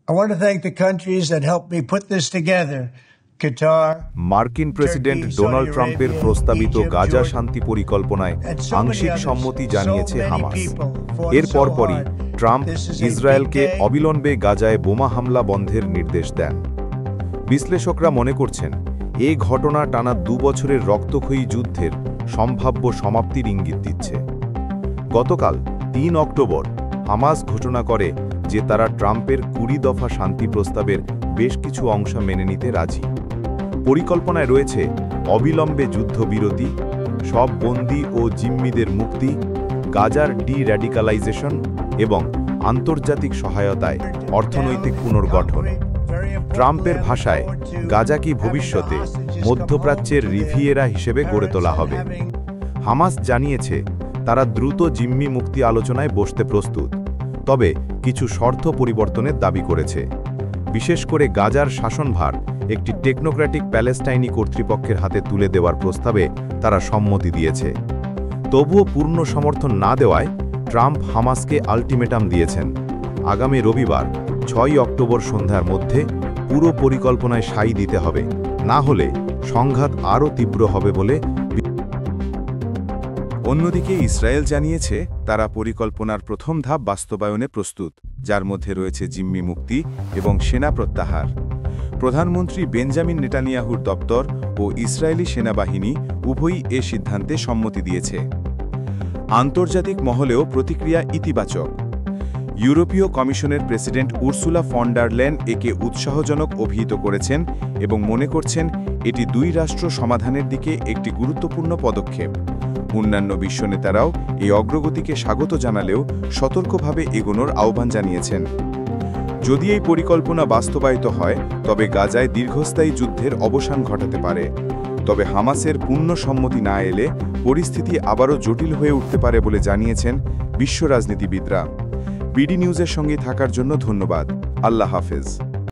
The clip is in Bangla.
I want to thank the countries that helped me put this together. Qatar, মার্কিন প্রেসিডেন্ট ডোনাল্ড ট্রাম্পের প্রস্তাবিত গাজা শান্তি পরিকল্পনায় আংশিক সম্মতি জানিয়েছে হামাস। এর পরপরই ট্রাম্প ইসরায়েলকে অবিলম্বে গাজায় বোমা হামলা বন্ধের নির্দেশ দেন। বিশ্লেষকরা মনে করছেন, এ ঘটনা টানা 2 বছরের রক্তক্ষয়ী যুদ্ধের সম্ভাব্য সমাপ্তির ইঙ্গিত দিচ্ছে। গতকাল 3 অক্টোবর হামাস ঘোষণা করে যে তারা ট্রাম্পের 20 দফা শান্তি প্রস্তাবের বেশ কিছু অংশ মেনে নিতে রাজি। পরিকল্পনায় রয়েছে অবিলম্বে যুদ্ধবিরতি, সব বন্দী ও জিম্মিদের মুক্তি, গাজার ডি-র্যাডিকালাইজেশন এবং আন্তর্জাতিক সহায়তায় অর্থনৈতিক পুনর্গঠন। ট্রাম্পের ভাষায় গাজাকে ভবিষ্যতে মধ্যপ্রাচ্যের রিভিয়েরা হিসেবে গড়ে তোলা হবে। হামাস জানিয়েছে তারা দ্রুত জিম্মি মুক্তি আলোচনায় বসতে প্রস্তুত, তবে কিছু শর্ত পরিবর্তনের দাবি করেছে। বিশেষ করে গাজার শাসনভার একটি টেকনোক্র্যাটিক প্যালেস্টাইনি কর্তৃপক্ষের হাতে তুলে দেওয়ার প্রস্তাবে তারা সম্মতি দিয়েছে। তবুও পূর্ণ সমর্থন না দেওয়ায় ট্রাম্প হামাসকে আল্টিমেটাম দিয়েছেন, আগামী রবিবার 6 অক্টোবর সন্ধ্যার মধ্যে পুরো পরিকল্পনায় সাই দিতে হবে, না হলে সংঘাত আরও তীব্র হবে বলে। অন্যদিকে ইসরায়েল জানিয়েছে তারা পরিকল্পনার প্রথম ধাপ বাস্তবায়নে প্রস্তুত, যার মধ্যে রয়েছে জিম্মি মুক্তি এবং সেনা প্রত্যাহার। প্রধানমন্ত্রী বেঞ্জামিন নেতানিয়াহুর দপ্তর ও ইসরায়েলি সেনাবাহিনী উভয়ই এ সিদ্ধান্তে সম্মতি দিয়েছে। আন্তর্জাতিক মহলেও প্রতিক্রিয়া ইতিবাচক। ইউরোপীয় কমিশনের president Ursula von der Leyen একে উৎসাহজনক অভিহিত করেছেন এবং মনে করছেন এটি 2 রাষ্ট্র সমাধানের দিকে একটি গুরুত্বপূর্ণ পদক্ষেপ। অন্যান্য বিশ্ব নেতারাও এই অগ্রগতিকে স্বাগত জানালেও সতর্কভাবে এগোনোর আহ্বান জানিয়েছেন। যদি এই পরিকল্পনা বাস্তবায়িত হয় তবে গাজায় দীর্ঘস্থায়ী যুদ্ধের অবসান ঘটাতে পারে, তবে হামাসের পূর্ণ সম্মতি না এলে পরিস্থিতি আবারও জটিল হয়ে উঠতে পারে বলে জানিয়েছেন বিশ্ব রাজনীতিবিদরা। বিডি নিউজের সঙ্গে থাকার জন্য ধন্যবাদ। আল্লাহ হাফেজ।